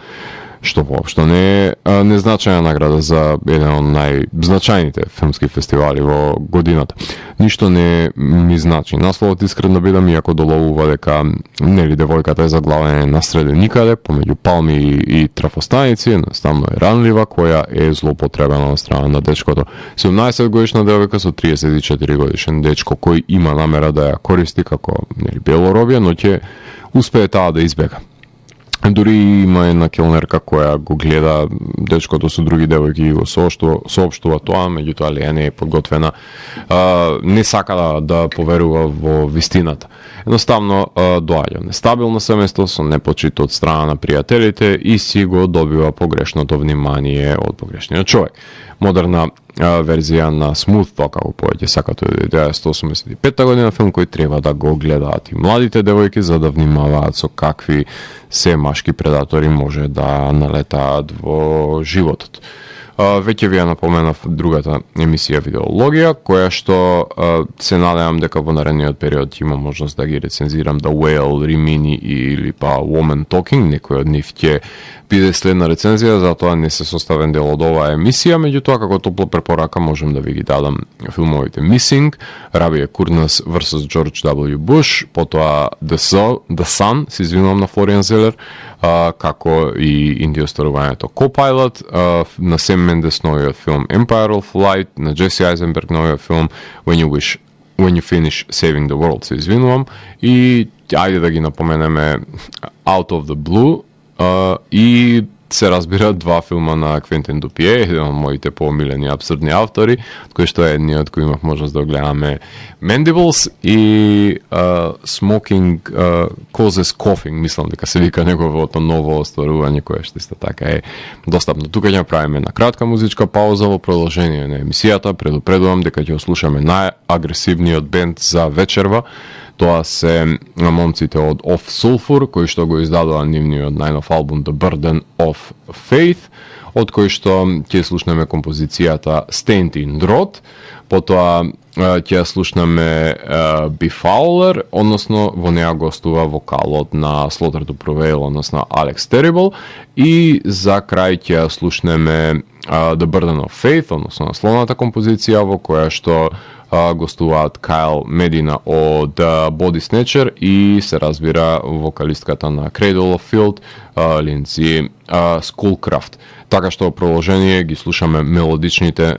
[SPEAKER 1] што воопшто не е незначајна награда за еден од најзначајните филмски фестивали во годината. Ништо не ми значи насловот, искрено бидам, иако доловува дека нели девојката е заглавена насреде никаде, помеѓу палми и трафостаници, едноставно е ранлива, која е злоупотребена од страна на дечкото. 17 годишна девојка со 34 годишен дечко кој има намера да ја користи како нели бело робје, но ќе успее таа да избега. Дури има една келнерка која го гледа дечкото со други девојки и го соопштува тоа, меѓутоа Леа не е подготвена, не сака да поверува во вистината. Едноставно доаѓа нестабилно семејство со непочит од страна на пријателите и си го добива погрешното внимание од погрешниот човек. Модерна верзија на Smooth Talk, како повеќе сакате, 1985 година филм кој треба да го гледаат и младите девојки за да внимаваат со какви се машки предатори може да налетаат во животот. Веќе ви ја напоменав другата емисија Видеологија, која што се надевам дека во наредниот период има можност да ги рецензирам The Whale, Rimini или па Woman Talking, некој од нив ќе биде следна рецензија, затоа не се составен дел од оваа емисија, меѓутоа како топло препорака можем да ви ги дадам филмовите Missing, Рабија Курнас vs. George W. Bush, потоа The Sun, се извинувам на Флориан Зелер, како и индиостарувањето Copilot, на Сем Мендес новиот филм Empire of Light, на Джеси Айзенберг новиот филм When You Finish Saving the World, се извинувам, и ајде да ги напоменеме Out of the Blue, и се разбира два филма на Квентин Дупие, еден од моите поомилени абсурдни автори, кој што е едниот кој имав можност да гледаме Mandibles и Smoking Causes Coughing, мислам дека се вика неговото ново остварување кое што исто така е достапно. Тука ќе направиме една кратка музичка пауза во продолжение на емисијата. Предупредувам дека ќе слушаме најагресивниот бенд за вечерва. Тоа се момците од Off Sulfur, кои што го издадува нивниот најнов албум The Burden of Faith, од кој што ќе слушнеме композицијата Stained in Drought, потоа ќе слушнеме Befouler, односно во неа гостува вокалот на Slaughter to Prevail, односно Alex Terrible, и за крај ќе слушнеме The Burden of Faith, односно насловната композиција во која што гостуваат Кайл Медина од Body Snatcher и се разбира вокалистката на Cradle of Filth, Линдси Schoolcraft. Така што во продолжение ги слушаме мелодичните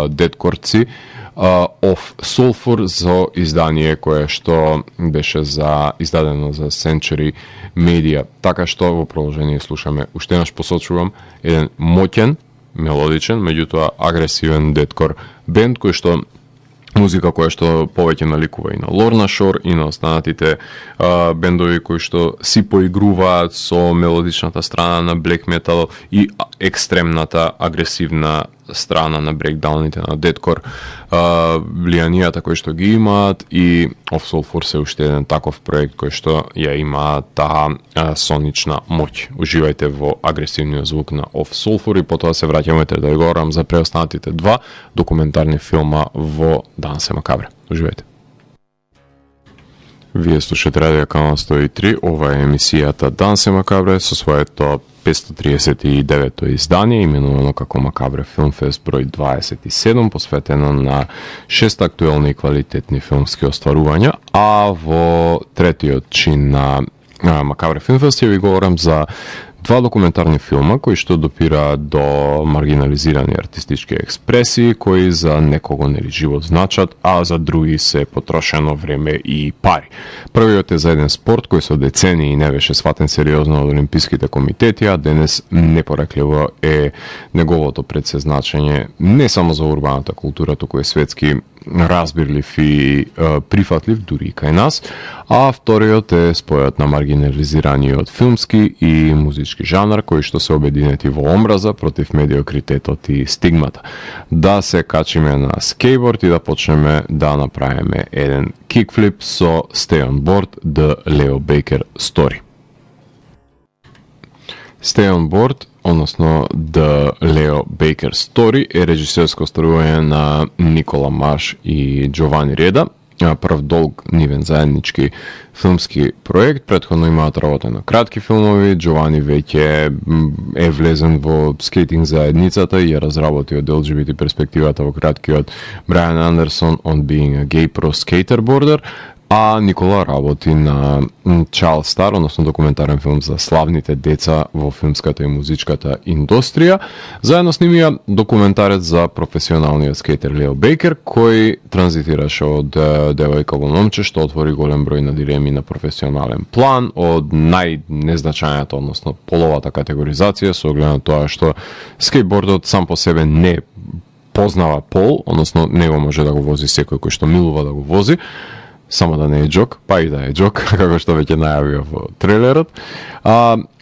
[SPEAKER 1] дедкорци Off Sulfur за издание кое што беше издадено за Century Media. Така што во продолжение слушаме, уште еднаш посочувам, еден моќен, мелодичен, меѓутоа агресивен дедкор бенд кој што музика која што повеќе наликува и на Лорна Шор и на останатите бендови кои што си поигруваат со мелодичната страна на black metal и екстремната агресивна страна на брейкдауните на дедкор, влијанијата кои што ги имаат, и Off Sulfur се уште еден таков проект кој што ја има таа сонична моќ. Уживајте во агресивниот звук на Off Sulfur и потоа се враќаме да говорам за преостанатите два документарни филма во Дансе Макабре. Уживајте. Вие слушате Радио Канал 103, ова е емисијата Дансе Макабре со своето 539-то издание, именувано како Макабре Филмфест број 27, посветено на 6 актуелни и квалитетни филмски остварувања, а во третиот чин на Макабре Филмфест ја ви говорам за два документарни филма кои што допираат до маргинализирани артистички експресии кои за некого нели живот значат, а за други се потрошено време и пари. Првиот е за еден спорт кој со децении не беше сватен сериозно од олимписките комитети, а денес непорекливо е неговото предсезначење не само за урбаната култура, туку е светски разбирлив и прифатлив дури и кај нас, а вториот е спојот на маргинализираниот филмски и музички жанр кои што се обединети во омраза против медиокритетот и стигмата. Да се качиме на скејборд и да почнеме да направиме еден кикфлип со Stay on Board, The Leo Baker Story. Stay on Board, односно The Leo Baker Story, е режисерско остварување на Никола Марш и Джовани Реда. Прв долг нивен заеднички филмски проект. Претходно имаат работа на кратки филмови. Джовани веќе е влезен во скейтинг заедницата и ја разработи од LGBT перспективата во краткиот Брайан Андерсон on Being a Gay Pro Skaterboarder, а Никола работи на Child Star, односно документарен филм за славните деца во филмската и музичката индустрија. Заедно с ними документарец за професионалниот скейтер Лео Бейкер, кој транзитираше од девојка во момче, што отвори голем број на дилеми на професионален план, од најнезначајната, односно половата категоризација, со оглед на тоа што скейтбордот сам по себе не познава пол, односно не го може да го вози секој кој што милува да го вози, само да не е джок, па и да е джок, како што веќе најавија во трейлерот,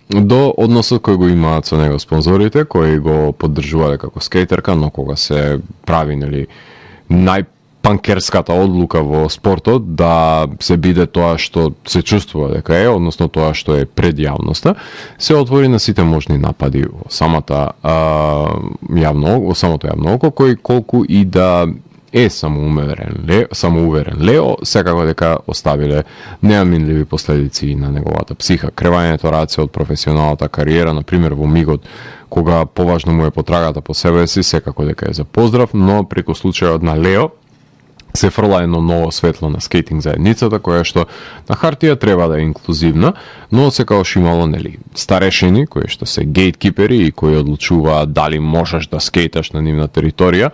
[SPEAKER 1] до односот кој го имаат со него спонзорите, кои го поддржувале како скејтерка, но кога се прави нели панкерската одлука во спортот да се биде тоа што се чувствува дека е, односно тоа што е пред јавноста, се отвори на сите можни напади во самото јавно око, кој колку и да е самоуверен Лео, секако дека оставиле неаминливи последици на неговата психа. Кревањето раце од професионалната кариера, например во мигот кога поважно му е потрагата по себе си, секако дека е за поздрав, но преку случајот на Лео се фрла едно ново светло на скейтинг заедницата, која што на хартија треба да е инклузивна, но секогаш имало старешини кои што се гейткипери и кои одлучуваат дали можеш да скейташ на нивна територија,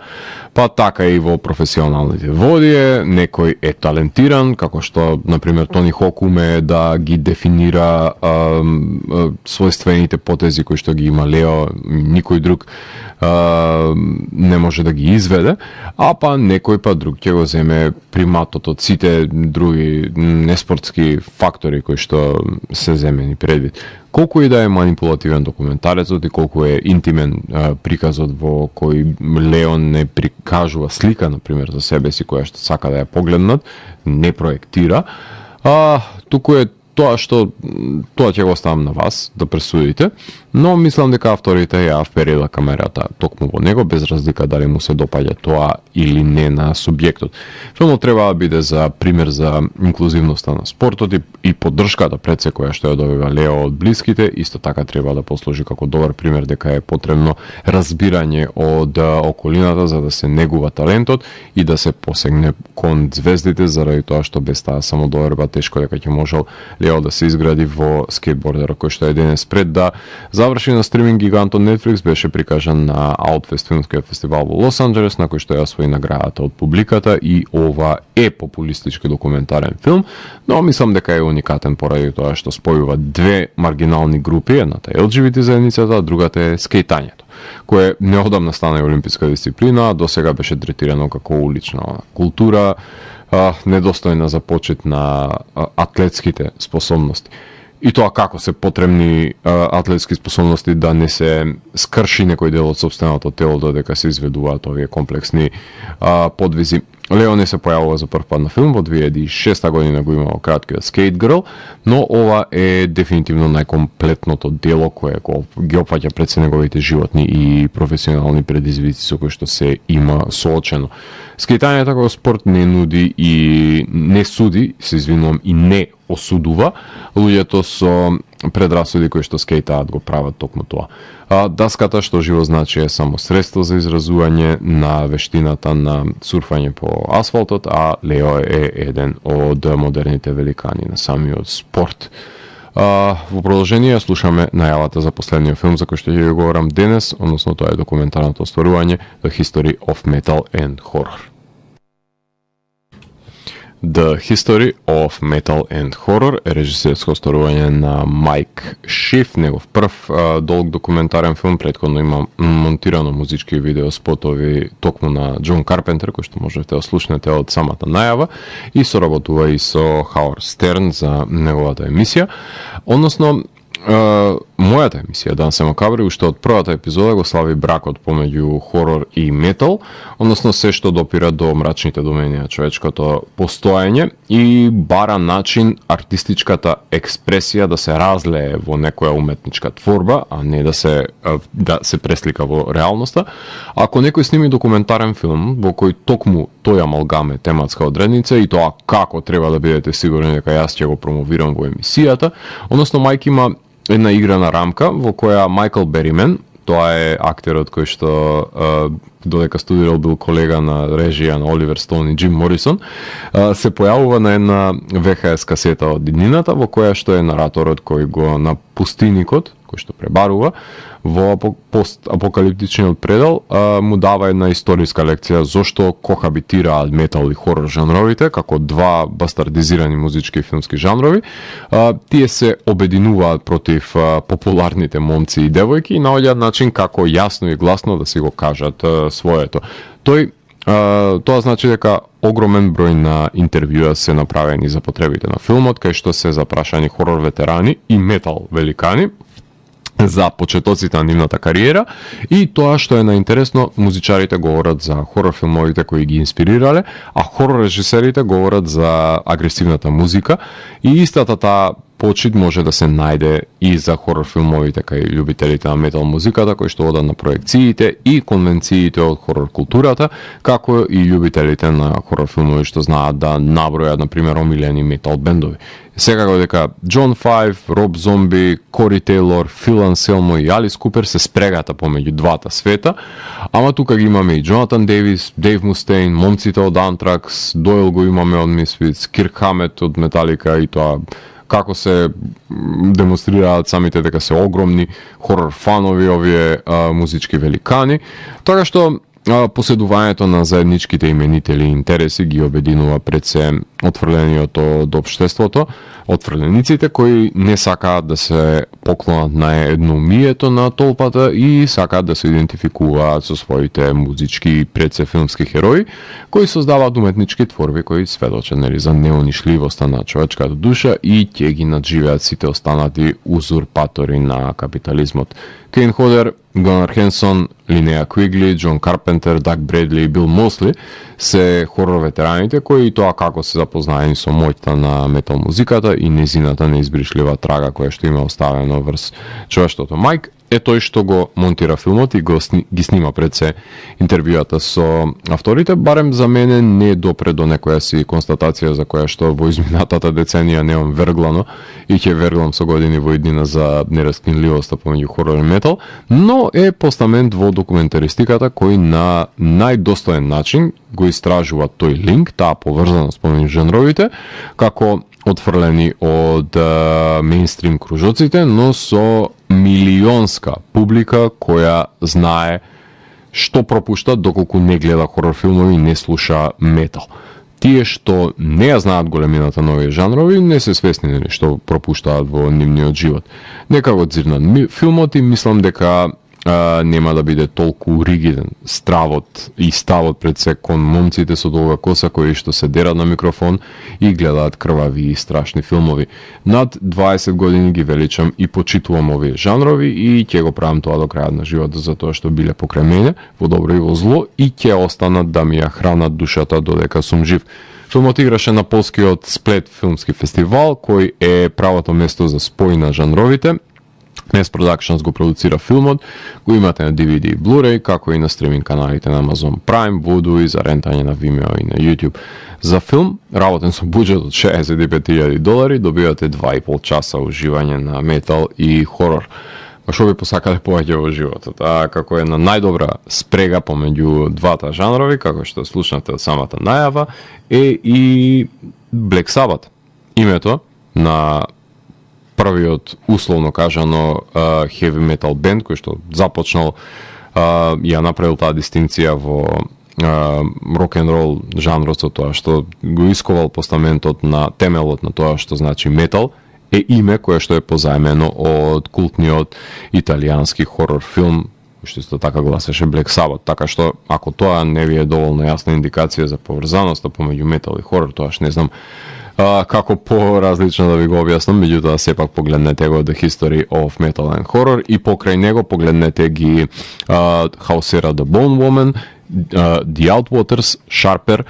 [SPEAKER 1] па така и во професионалните води некој е талентиран, како што например Тони Хок уме да ги дефинира својствените потези кои што ги има Лео, никој друг не може да ги изведе, а па некој па друг ќе го земе приматот од сите други неспортски фактори кои што се земени предвид. Колку и да е манипулативен документарецот и колку е интимен приказот во кој Леон не прикажува слика, например, за себе си која што сака да ја погледнат, не проектира, туку е тоа ќе го оставам на вас да пресудите, но мислам дека авторите ја вперила камерата токму во него, без разлика дали му се допаѓа тоа или не на субјектот. Филмот треба да биде за пример за инклузивноста на спортот и поддршката пред се која што ја добива Лео од блиските, исто така треба да послужи како добар пример дека е потребно разбирање од околината за да се негува талентот и да се посегне кон звездите, заради тоа што без таа самодоверба тешко дека ќе можел Лео да се изгради во скейтбордерот кој што е денес пред да заврши на стриминг гигантот Netflix, беше прикажан на Outfest филмскиот фестивал во Лос Анџелес, на кој што ја освои наградата од публиката и ова е популистички документарен филм, но мислам дека е уникатен поради тоа што спојува две маргинални групи, едната е LGBT заедницата, а другата е скейтањето, кое неодамна стана олимписка дисциплина, а досега беше третирано како улична култура, недостојна за почит на атлетските способности. И тоа како се потребни атлетски способности да не се скрши некој дел од сопственото тело додека се изведуваат овие комплексни подвизи. Лео не се појавува за прв пат на филм, во 2006 година го имало краткиот Skate Girl, но ова е дефинитивно најкомплетното дело кое ги опфаќа пред се неговите животни и професионални предизвици со кои што се има соочено. Скейтањето како спорт не нуди и не суди, се извинувам, и не осудува луѓето со предрасуди кои што скейтаат го прават токму тоа. Даската што живо значи е само средство за изразување на вештината на сурфање по асфалтот, а Лео е еден од модерните великани на самиот спорт. Во продолжение слушаме најавата за последниот филм за кој што ќе го говорам денес, односно тоа е документарното остварување The History of Metal and Horror. The History of Metal and Horror е режисерско остварување на Майк Шиф, негов прв долг документарен филм, претходно има монтирано музички видеоспотови токму на Џон Карпентер, кој што можете да слушнете од самата најава, и соработува и со Хауард Стерн за неговата емисија, односно мојата емисија Дан се макабри уште од првата епизода го слави бракот помеѓу хорор и метал, односно се што допира до мрачните домени на човечкото постоење и бара начин артистичката експресија да се разлее во некоја уметничка творба, а не да се преслика во реалноста. Ако некој сними документарен филм во кој токму тој амалгам е тематска одредница и тоа како треба да бидете сигурни дека јас ќе го промовирам во емисијата, односно Мајк има една играна рамка во која Майкл Беримен, тоа е актерот кој што додека студирал бил колега на режија на Оливер Стоун и Джим Морисон, се појавува на една VHS касета од иднината во која што е нараторот кој го на пустиникот, кој што пребарува во постапокалиптичниот предел, му дава една историска лекција зошто кохабитираат метал и хорор жанровите како два бастардизирани музички и филмски жанрови. Тие се обединуваат против популарните момци и девојки и наоѓаат начин како јасно и гласно да си го кажат своето. Тоа значи дека огромен број на интервјуа се направени за потребите на филмот, кај што се запрашани хорор ветерани и метал великани, за почетоците на нивната кариера, и тоа што е наинтересно, музичарите говорат за хорор филмовите кои ги инспирирале, а хорор режисерите говорат за агресивната музика, и истата таа почит може да се најде и за хорор филмовите кај љубителите на метал музиката, кои што одат на проекциите и конвенциите од хорор културата, како и љубителите на хорор филмови што знаат да набројат, например, омилени метал бендови. Секако дека Джон Файв, Роб Зомби, Кори Тейлор, Фил Анселмо и Алис Купер се спрегата помеѓу двата света, ама тука ги имаме и Джонатан Дейвис, Дейв Мустейн, момците од Антракс, Дойл го имаме од Мисфитс, Кирк Хамет од Металика, и тоа како се демонстрираат самите дека се огромни хорор фанови овие музички великани, така што поседувањето на заедничките именители и интереси ги обединува пред се отфрлениот од општеството, отфрлениците кои не сакаат да се поклонат на едноумието на толпата и сакаат да се идентификуваат со своите музички и пред се филмски херои, кои создаваат уметнички творби кои сведочат за неунишливоста на човечката душа и ќе ги надживеат сите останати узурпатори на капитализмот. Кейн Ходер, Гонар Хенсон, Линеа Квигли, Джон Карпентер, Даг Бредли и Бил Мосли се хорор ветераните кои тоа како се запознаени со моќта на метал музиката и незината неизбришлива трага која што има оставено врз човештвото. Майк е тој што го монтира филмот и ги снима пред се интервјуата со авторите, барем за мене не допре до некоја си констатација за која што во изминатата деценија неам верглано и ќе верглам со години во иднина за нераскинливоста помеѓу хорор и метал, но е постамент во документаристиката кој на најдостоен начин го истражува тој линк, таа поврзаност помеѓу жанровите, како отфрлени од мејнстрим кружоците, но со милионска публика која знае што пропушта доколку не гледа хорор филмови и не слуша метал. Тие што не ја знаат големината на овие жанрови не се свесни што пропуштаат во нивниот живот. Нека го дзирнат филмот и мислам дека нема да биде толку ригиден стравот и ставот пред се кон момците со долга коса кои што се дерат на микрофон и гледаат крвави и страшни филмови. Над 20 години ги величам и почитувам овие жанрови и ќе го правам тоа до крајот на животот за тоа што биле покрај мене, во добро и во зло, и ќе останат да ми ја хранат душата додека сум жив. Филмот играше на полскиот Сплет филмски фестивал, кој е правото место за спој на жанровите. Mass Productions го продуцира филмот, го имате на DVD и Blu-ray, како и на стриминг каналите на Amazon Prime, Vudu и за рентање на Vimeo и на YouTube. За филм, работен со буџет од $65,000, добивате 2,5 часа уживање на метал и хорор. Што би посакале повеќе во животот, како е на најдобра спрега помеѓу двата жанрови, како што слушнате од самата најава, е и Black Sabbath. Името на првиот, условно кажано, heavy metal бенд кој што започнал, ја направил таа дистинција во рок-н-рол жанрот, со тоа што го исковал постаментот на темелот на тоа што значи метал, е име кое што е позаемено од култниот италијански хорор филм, што исто така гласеше Black Sabbath, така што ако тоа не ви е доволно јасна индикација за поврзаноста помеѓу метал и хорор, тоаш не знам како по-различно да ви го објаснам, меѓутоа сепак погледнете го The History of Metal and Horror и покрај него погледнете ги Хаусера The Bone Woman, The Outwaters, Sharper,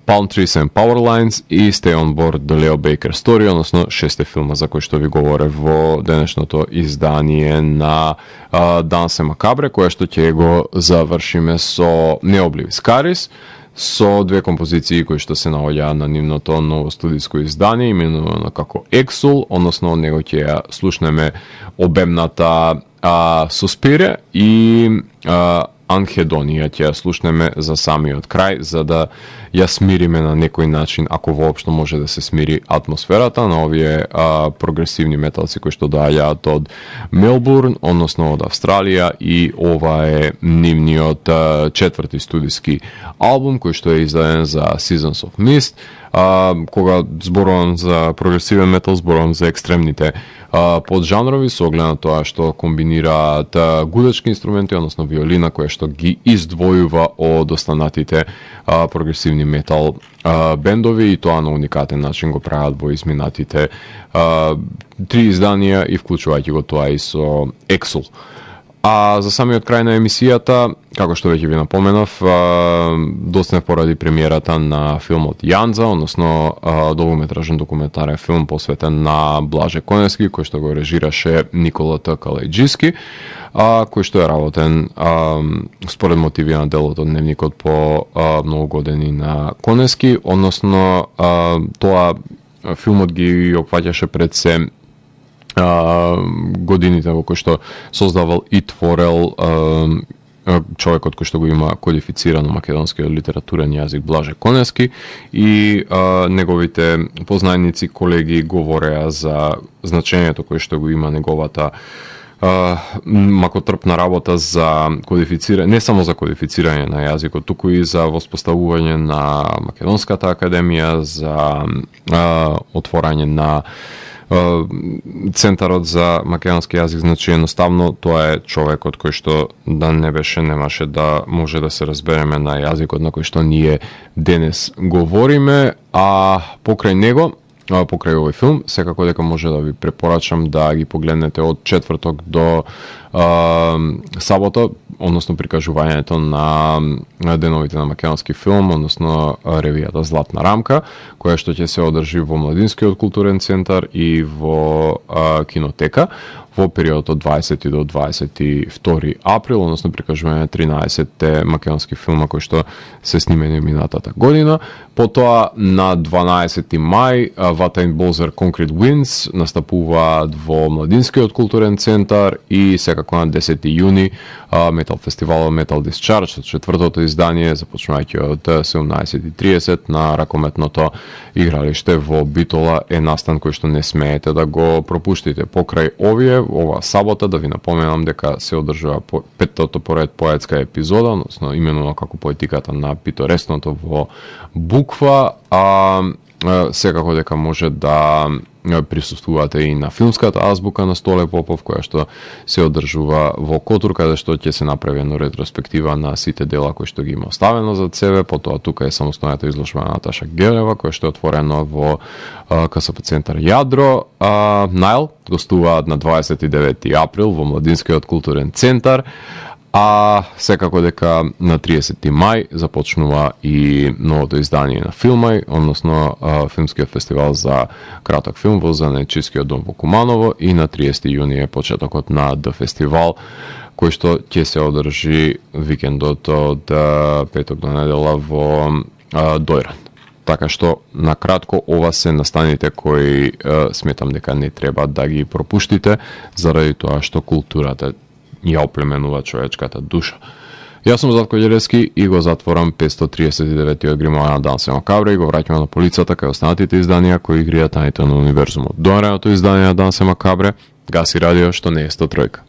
[SPEAKER 1] Palm Trees and Power Lines и Stay on Board The Leo Baker Story, односно 6 филма за кои што ви говоре во денешното издание на Danse Macabre, кое што ќе го завршиме со Neoblivis Caris, со две композиции кои што се наоѓаат на нивното ново студиско издание, именувано како Exul, односно од него ќе ја слушнеме обемната Suspire и Анхедонија ќе ја слушнеме за самиот крај, за да ја смириме на некој начин, ако воопшто може да се смири атмосферата на овие прогресивни металци кои што доаѓаат од Мелбурн, односно од Австралија, и ова е нивниот четврти студиски албум кој што е издаден за Seasons of Mist. Кога зборувам за прогресивен метал, зборувам за екстремните поджанрови, со оглед на тоа што комбинираат гудачки инструменти, односно виолина, која што ги издвојува од останатите прогресивни метал бендови, и тоа на уникатен начин го прават во изминатите 3 изданија, и вклучувајќи го тоа и со Exul. А за самиот крај на емисијата, како што веќе ви напоменав, доцнев поради премиерата на филмот Јанза, односно долгометражен документарен филм посветен на Блаже Конески, кој што го режираше Никола Т. Калајџиски, кој што е работен според мотиви на делото Дневникот по многу години на Конески, односно тоа филмот ги опфаќаше пред се годините во кои што создавал и творел човекот кој што го има кодифицирано македонскиот литературен јазик Блаже Конески, и неговите познајници, колеги говореа за значењето кој што го има неговата макотрпна работа за кодифицирање, не само за кодифицирање на јазикот, туку и за воспоставување на Македонската академија, за отворање на Центарот за македонски јазик. Значи едноставно тоа е човекот кој што да немаше да може да се разбереме на јазикот на кој што ние денес говориме, а покрај него, покрај овој филм, секако дека може да ви препорачам да ги погледнете од четврток до сабота, односно прикажувањето на деновите на македонски филм, односно ревијата Златна рамка, која што ќе се одржи во Младинскиот културен центар и во кинотека во период од 20 до 22 април, односно прикажување 13 македонски филма кои што се снимени минатата година. Потоа на 12 мај Ватаин Болзер Concrete Winds настапуваат во Младинскиот културен центар, и секако на 10 јуни метал фестивалот Metal Discharge, четвртото издание, започнувајќи од 17:30 на ракометното игралиште во Битола, е настан кој што не смеете да го пропуштите. Покрај ова сабота да ви напоменам дека се одржува петтото поред поетска епизода, односно именува како поетиката на питоресното во буква, секако дека може да присуствувате и на филмската азбука на Столе Попов, која што се одржува во Котур, каде што ќе се направи една ретроспектива на сите дела кои што ги има оставено зад себе. Потоа тука е самостојната изложба на Наташа Гелева, која што е отворено во КСП центар Јадро. Найл гостуваат на 29 април во Младинскиот културен центар. А секако дека на 30 мај започнува и новото издание на Филмај, односно филмскиот фестивал за краток филм во Занечискиот дом во Куманово, и на 30 јуни е почетокот на Д фестивал, кој што ќе се одржи викендот од петок до недела во Дојран. Така што, на кратко, ова се настаните кои сметам дека не треба да ги пропуштите, заради тоа што културата ја оплеменува човечката душа. Јас сум Зlatko Ѓелевски и го затворам 539-тиот гримоа на Дансе Макабре и го враќаме на полицата кај останатите изданија кои игријат тајните на универзумот. До наредното издание на Дансе Макабре, гаси радио што не е 103.